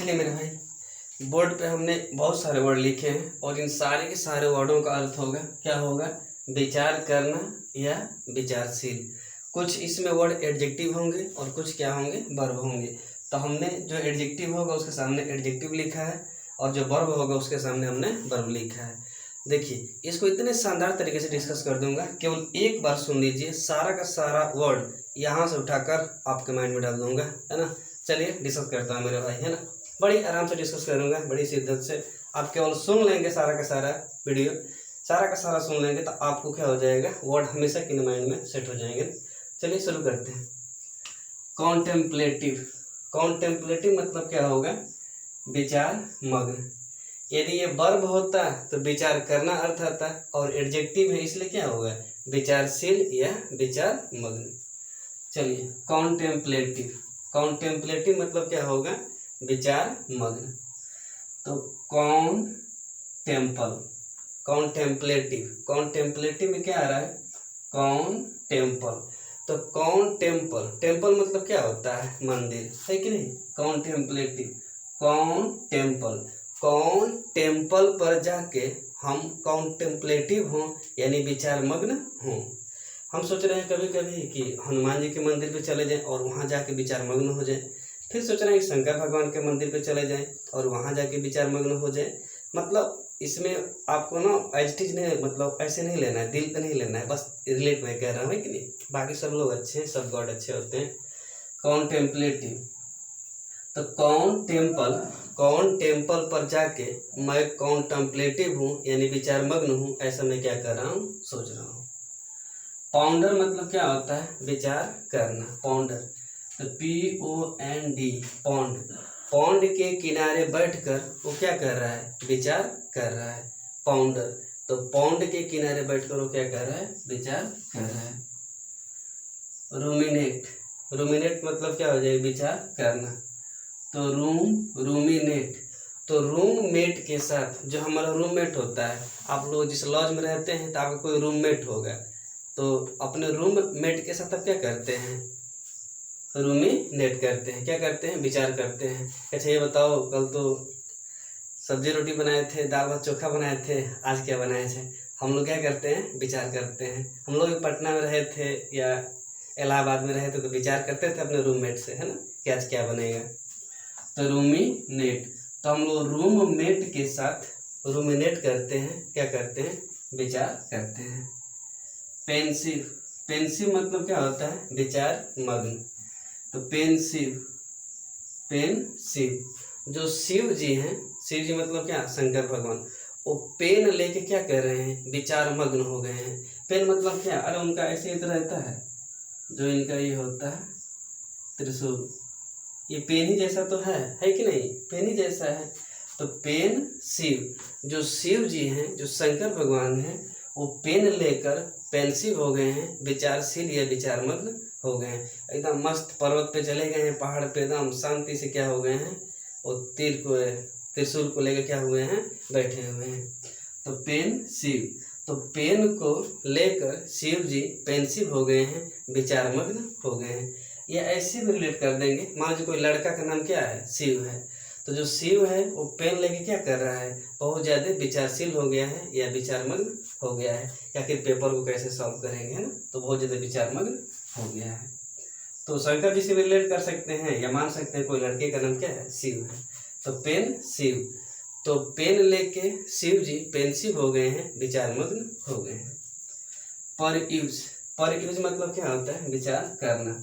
देखिए मेरे भाई, बोर्ड पे हमने बहुत सारे वर्ड लिखे हैं और इन सारे के सारे वर्डों का अर्थ होगा क्या होगा, विचार करना या विचारशील। कुछ इसमें वर्ड एडजेक्टिव होंगे और कुछ क्या होंगे, वर्ब होंगे। तो हमने जो एडजेक्टिव होगा उसके सामने एडजेक्टिव लिखा है और जो वर्ब होगा उसके सामने हमने वर्ब लिखा है। देखिए इसको इतने शानदार तरीके से डिस्कस कर दूंगा, केवल एक बार सुन लीजिए, सारा का सारा वर्ड यहाँ से उठाकर आपके माइंड में डाल दूंगा, है ना। चलिए डिस्कस करता हूँ मेरे भाई, है ना। बड़ी आराम से डिस्कस करूँगा, बड़ी शिद्दत से। आप केवल सुन लेंगे सारा का सारा वीडियो, सारा का सारा सुन लेंगे तो आपको क्या हो जाएगा, वर्ड हमेशा के माइंड में सेट हो जाएंगे। चलिए शुरू करते हैं। कॉन्टेम्पलेटिव। कॉन्टेम्पलेटिव मतलब क्या होगा, विचार मग्न। यदि ये वर्ब होता तो विचार करना अर्थ आता, और एडजेक्टिव है इसलिए क्या होगा, विचारशील या विचार मग्न। चलिए कॉन्टेम्पलेटिव। कॉन्टेम्पलेटिव मतलब क्या होगा, विचार मग्न। तो कॉन्टेम्पलेटिव, कॉन्टेम्पलेटिव में क्या आ रहा है, कॉन्टेम्पल। तो टेम्पल मतलब क्या होता है, मंदिर, है कि नहीं। कॉन्टेम्पलेटिव, कौन टेम्पल पर जाके हम कॉन्टेम्पलेटिव हों यानी विचार मग्न हों। हम सोच रहे हैं कभी कभी कि हनुमान जी के मंदिर पे चले जाएं और वहाँ जाके विचार मग्न हो जाएं, फिर सोच रहे हैं कि शंकर भगवान के मंदिर पे चले जाएं और वहाँ जाके विचार मग्न हो जाएं। मतलब इसमें आपको ना एज इट इज नहीं, मतलब ऐसे नहीं लेना है, दिल पे नहीं लेना है, बस रिलेट मैं कह रहा हूँ, है कि नहीं। बाकी सब लोग अच्छे हैं, सब गॉड अच्छे होते हैं। कॉन्टेम्पलेटिव, तो कौन टेम्पल पर जाके मैं कॉन्टेम्पलेटिव हूँ यानी विचार मग्न हूँ, ऐसा मैं क्या कर रहा हूँ, सोच रहा हूँ। पॉन्डर मतलब क्या होता है, विचार करना, पॉन्डर। तो POND, पॉन्ड के किनारे बैठकर वो क्या कर रहा है, विचार कर रहा है, पॉन्डर। तो पॉन्ड के किनारे बैठकर वो क्या कर रहा है, विचार कर रहा है। रूमिनेट मतलब क्या हो जाएगा, विचार करना। तो रूमिनेट, तो रूममेट के साथ, जो हमारा रूममेट होता है, आप लोग जिस लॉज में रहते हैं तो आपका कोई रूममेट होगा, तो अपने रूममेट के साथ आप क्या करते हैं, रूमिनेट करते हैं, क्या करते हैं, विचार करते हैं। अच्छा ये बताओ, कल तो सब्जी रोटी बनाए थे, दाल भात चोखा बनाए थे, आज क्या बनाए थे। हम लोग क्या करते हैं, विचार करते हैं। हम लोग पटना में रहे थे या इलाहाबाद में रहे थे तो विचार करते थे अपने रूममेट से, है ना, कि आज क्या बनेगा। तो रूमिनेट, तो हम लोग रूममेट के साथ रूमिनेट करते हैं, क्या करते हैं, विचार करते हैं। पेंसिव मतलब क्या होता है, विचार मग्न। तो पेंसिव, जो शिव जी हैं, शिव जी मतलब क्या, शंकर भगवान, वो पेन लेके क्या कर रहे हैं, विचार मग्न हो गए हैं। पेन मतलब क्या, अरे उनका ऐसे ही तो रहता है, जो इनका ये होता है त्रिशूल, ये पेन ही जैसा तो है कि नहीं, पेन ही जैसा है। तो पेन शिव, जो शिव जी हैं, जो शंकर भगवान हैं, वो पेन लेकर पेंसिव हो गए हैं, विचारशील या विचार मग्न हो गए हैं। एकदम मस्त पर्वत पे चले गए हैं, पहाड़ पे एकदम शांति से क्या हो गए हैं, वो त्रिशूल को लेकर क्या हुए हैं, बैठे हुए हैं। तो पेन शिव, तो पेन को लेकर शिव जी पेंसिव हो गए हैं, विचार मग्न हो गए हैं। ये ऐसे भी रिलेट कर देंगे, मान लीजिए कोई लड़का का नाम क्या है, शिव है, तो जो शिव है वो पेन लेके क्या कर रहा है, बहुत ज़्यादा विचारशील हो गया है या विचार मग्न हो गया है, या फिर पेपर को कैसे सॉल्व करेंगे, है ना, तो बहुत ज़्यादा विचार मग्न हो गया है। तो शंकर जी से भी रिलेट कर सकते हैं या मान सकते हैं कोई लड़के का नाम क्या है, शिव है, तो पेन शिव, तो पेन लेके शिव जी पेंसिव हो गए हैं, विचार मग्न हो गए हैं। पर यूज मतलब क्या होता है, विचार करना।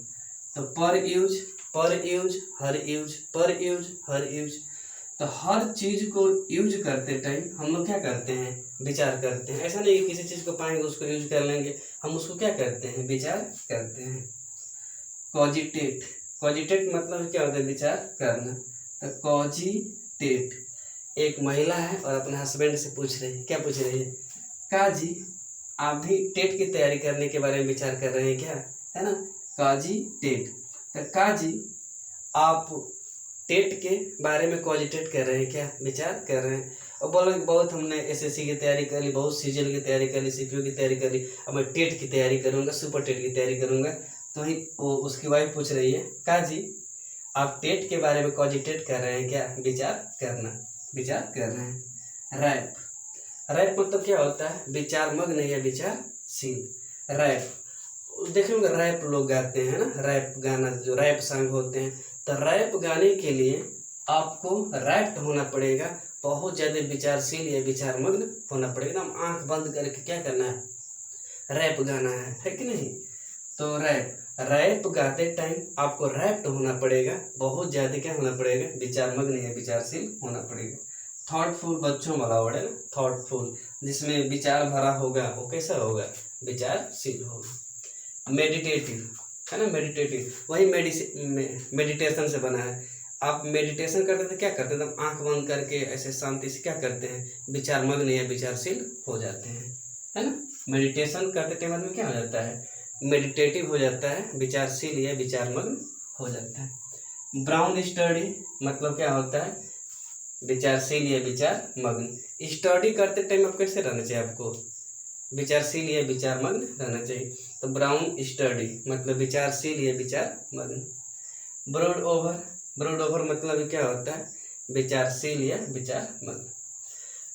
तो पर यूज, हर यूज, तो हर चीज को यूज करते टाइम हम लोग क्या करते हैं, विचार करते हैं। ऐसा नहीं कि किसी चीज को पाएंगे उसको यूज कर लेंगे, हम उसको क्या करते हैं, विचार करते हैं। कॉजिटेट मतलब क्या होता है, विचार करना। तो कॉजिटेट, एक महिला है और अपने हस्बैंड से पूछ रही है, क्या पूछ रही है, काजी आप भी टेट की तैयारी करने के बारे में विचार कर रहे हैं क्या, है ना, कॉजिटेट। तो काजी आप टेट के बारे में कॉजिटेट कर रहे हैं क्या, विचार कर रहे हैं। और बोला कि बहुत हमने SSC की तैयारी कर ली, बहुत सीजीएल की तैयारी कर ली, CPO की तैयारी कर ली, अब मैं टेट की तैयारी करूँगा, सुपर टेट की तैयारी करूँगा। तो ही वो उसकी वाइफ पूछ रही है, काजी आप टेट के बारे में कॉजिटेट कर रहे हैं, क्या विचार कर रहे हैं। रैप, रैप मतलब क्या होता है, विचार मग्न या विचारशील। रैप देखेंगे, रैप लोग गाते हैं ना, रैप गाना, जो रैप सॉन्ग होते हैं, तो रैप गाने के लिए आपको रैप्ट होना पड़ेगा, बहुत ज़्यादा विचारशील या विचार मग्न होना पड़ेगा। एकदम आंख बंद करके क्या करना है, रैप गाना है कि नहीं। तो रैप गाते टाइम आपको रैप्ट होना पड़ेगा, बहुत ज़्यादा क्या होना पड़ेगा, विचार मग्न या विचारशील होना पड़ेगा। थॉटफुल बच्चों वाला वर्ड है ना, थॉटफुल, जिसमें विचार भरा होगा, वो कैसा होगा, विचारशील होगा। मेडिटेटिव है ना, मेडिटेटिव वही मेडिटेशन से बना है। आप मेडिटेशन करते थे, क्या करते थे, एकदम आंख बंद करके ऐसे शांति से क्या करते हैं, विचार मग्न या विचारशील हो जाते हैं, है ना। मेडिटेशन करते टाइम में क्या हो जाता है, मेडिटेटिव हो जाता है, विचारशील या विचार मग्न हो जाता है। ब्राउन स्टडी मतलब क्या होता है, विचारशील या विचार मग्न। स्टडी करते टाइम आप कैसे रहना चाहिए, आपको विचारशील या विचार मग्न रहना चाहिए। तो ब्राउन स्टडी मतलब विचारशील या विचार मग्न। ब्रॉड ओवर मतलब क्या होता है, विचारशील या विचार मग्न।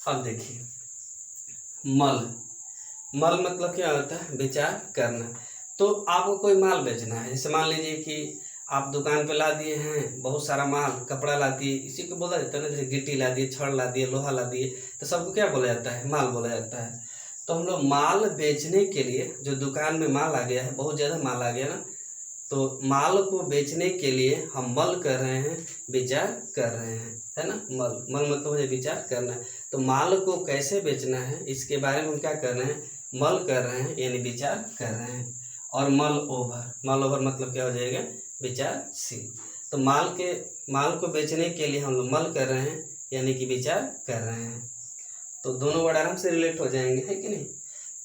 अब देखिए मल मतलब क्या होता है, विचार करना। तो आपको कोई माल बेचना है, जैसे मान लीजिए कि आप दुकान पे ला दिए हैं बहुत सारा माल, कपड़ा ला दिए, इसी को बोला जाता है ना, जैसे गिट्टी ला दिए, छड़ ला दिए, लोहा ला दिए, तो सबको क्या बोला जाता है, माल बोला जाता है। तो हम लोग माल बेचने के लिए, जो दुकान में माल आ गया है, बहुत ज़्यादा माल आ गया ना, तो माल को बेचने के लिए हम मल कर रहे हैं, विचार कर रहे हैं, है ना। मल मतलब है विचार करना। तो माल को कैसे बेचना है, इसके बारे में हम क्या कर रहे हैं, मल कर रहे हैं, यानी विचार कर रहे हैं। और मल ओवर मतलब क्या हो जाएगा, विचारशील। तो माल को बेचने के लिए हम लोग मल कर रहे हैं, यानी कि विचार कर रहे हैं। तो दोनों वर्ड आराम से रिलेट हो जाएंगे, है कि नहीं।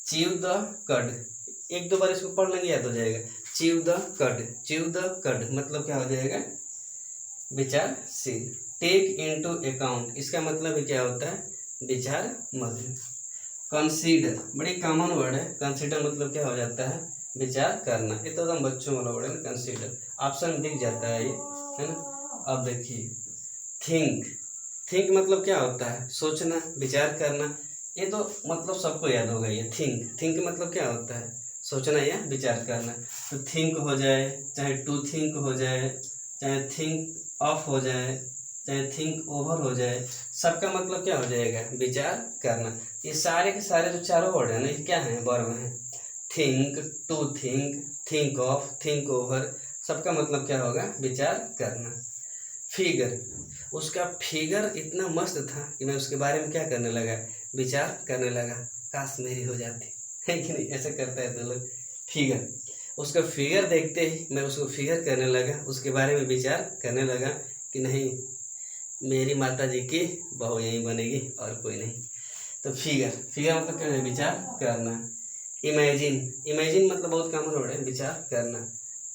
च्यू द कड, एक दो बार इसको पढ़ लेंगे, याद हो जाएगा। च्यू द कड मतलब क्या हो जाएगा, विचारशील। टेक इनटू अकाउंट, इसका मतलब क्या होता है, विचार मग्न। कंसीडर, बड़ी कॉमन वर्ड है, कंसीडर मतलब क्या हो जाता है, विचार करना। ये तो एकदम बच्चों वाला वर्ड है ना, कंसीडर, ऑप्शन दिख जाता है ये, है ना। अब देखिए थिंक मतलब क्या होता है, सोचना, विचार करना। ये तो मतलब सबको याद होगा ये थिंक मतलब क्या होता है, सोचना या विचार करना। तो थिंक हो जाए, चाहे टू थिंक हो जाए, चाहे थिंक ऑफ हो जाए, चाहे थिंक ओवर हो जाए, सबका मतलब क्या हो जाएगा, विचार करना। ये सारे के सारे जो चारों वर्ड है ना, ये क्या है, वर्ब हैं। Think, to think, think of, think over, सबका मतलब क्या होगा, विचार करना। फिगर, उसका फिगर इतना मस्त था कि मैं उसके बारे में क्या करने लगा, विचार करने लगा, काश मेरी हो जाती, है कि नहीं। ऐसा करता है तो लोग। फिगर, उसका फिगर देखते ही मैं उसको फिगर करने लगा, उसके बारे में विचार करने लगा कि नहीं, मेरी माता जी की बहू यही बनेगी और कोई नहीं। तो फिगर मतलब क्या है, विचार करना। इमेजिन मतलब बहुत कॉमन वर्ड है, विचार करना।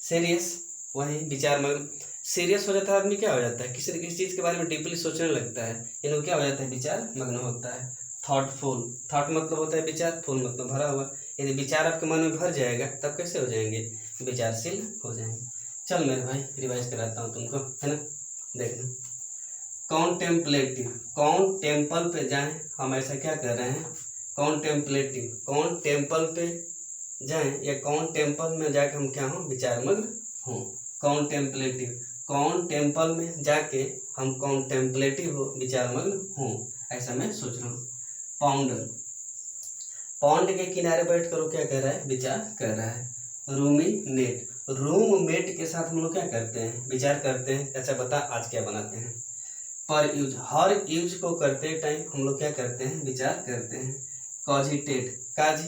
सीरियस, वही विचार मग्न। सीरियस हो जाता है आदमी, क्या हो जाता है, किसी न किसी चीज़ के बारे में डीपली सोचने लगता है, इनको क्या हो जाता है, विचार मग्न होता है। थॉटफुल, थॉट मतलब होता है विचार, फुल मतलब भरा हुआ। यदि विचार आपके मन में भर जाएगा तब कैसे हो जाएंगे, विचारशील हो जाएंगे। चल मेरे भाई रिवाइज कराता हूँ तुमको, है ना। देखना, कॉन्टेम्पलेटिव, कौन टेम्पल पे जाएं, हम ऐसा क्या कर रहे हैं, कॉन्टेम्पलेटिव, कौन टेम्पल पे जाएं या कौन टेम्पल में जाके हम क्या हों, विचार मग्न हों। कॉन्टेम्पलेटिव, कौन टेम्पल में जाके हम कॉन्टेम्पलेटिव हो, विचार मग्न हों, ऐसा मैं सोच रहा हूँ। पाउंडर, पॉन्ड के किनारे बैठ कर वो क्या कर रहा है, विचार कर रहा है। रूममेट, रूममेट के साथ हम लोग क्या करते हैं, विचार करते हैं। अच्छा बता आज क्या बनाते हैं। पर यूज, हर यूज को करते टाइम हम लोग क्या करते हैं, विचार करते हैं। कॉजिटेट, काजी,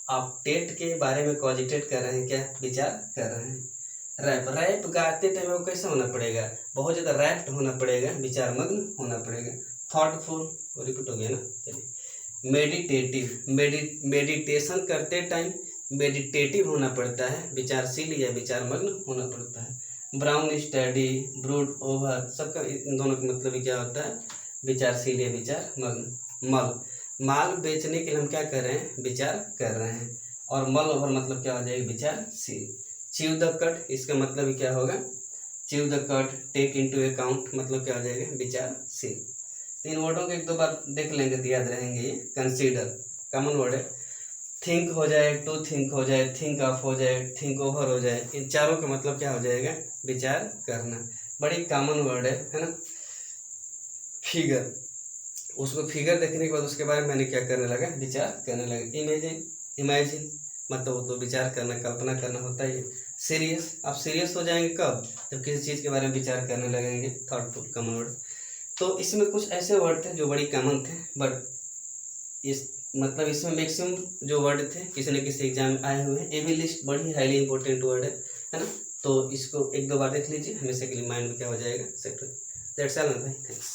आप टेट के बारे में कॉजिटेट कर रहे हैं, क्या विचार कर रहे हैं। रैप गाते टाइम वो कैसा होना पड़ेगा, बहुत ज़्यादा रैप्ट होना पड़ेगा, विचार मग्न होना पड़ेगा। थॉटफुल, रिपीट हो गया ना, चलिए। मेडिटेशन करते टाइम मेडिटेटिव होना पड़ता है, विचारशील या विचार मग्न होना पड़ता है। ब्राउन स्टडी, ब्रूड ओवर, सबका इन दोनों का मतलब क्या होता है, विचारशील या विचार मग्न। माल बेचने के लिए हम क्या कर रहे हैं, विचार कर रहे हैं। और मल ओवर मतलब क्या हो जाएगा, विचारशील। च्यू द कट, इसका मतलब क्या होगा, chew the cud, take into account मतलब क्या हो जाएगा, विचारशील। तो इन वर्डों को एक दो बार देख लेंगे तो याद रहेंगे ये। कंसीडर कॉमन वर्ड है, थिंक हो जाए, टू थिंक हो जाए, थिंक ऑफ हो जाए, थिंक ओवर हो जाए, इन चारों का मतलब क्या हो जाएगा, विचार करना। बड़ी कॉमन वर्ड है ना। फिगर, उसको फिगर देखने के बाद उसके बारे में मैंने क्या करने लगा, विचार करने लगा। इमेजिन, इमेजिन मतलब वो तो विचार करना, कल्पना करना होता ही है। सीरियस, आप सीरियस हो जाएंगे कब, जब किसी चीज़ के बारे में विचार करने लगेंगे, थॉटफुल कॉमन वर्ड। तो इसमें कुछ ऐसे वर्ड थे जो बड़ी कॉमन थे, बट इस मतलब इसमें मैक्सिमम जो वर्ड थे किसी न किसी एग्जाम में आए हुए हैं। ये भी लिस्ट बड़ी हाईली इंपॉर्टेंट वर्ड है ना। तो इसको एक दो बार देख लीजिए, हमेशा के लिए माइंड में क्या हो जाएगा, सेट हो। दैट्स ऑल भाई, थैंक्स।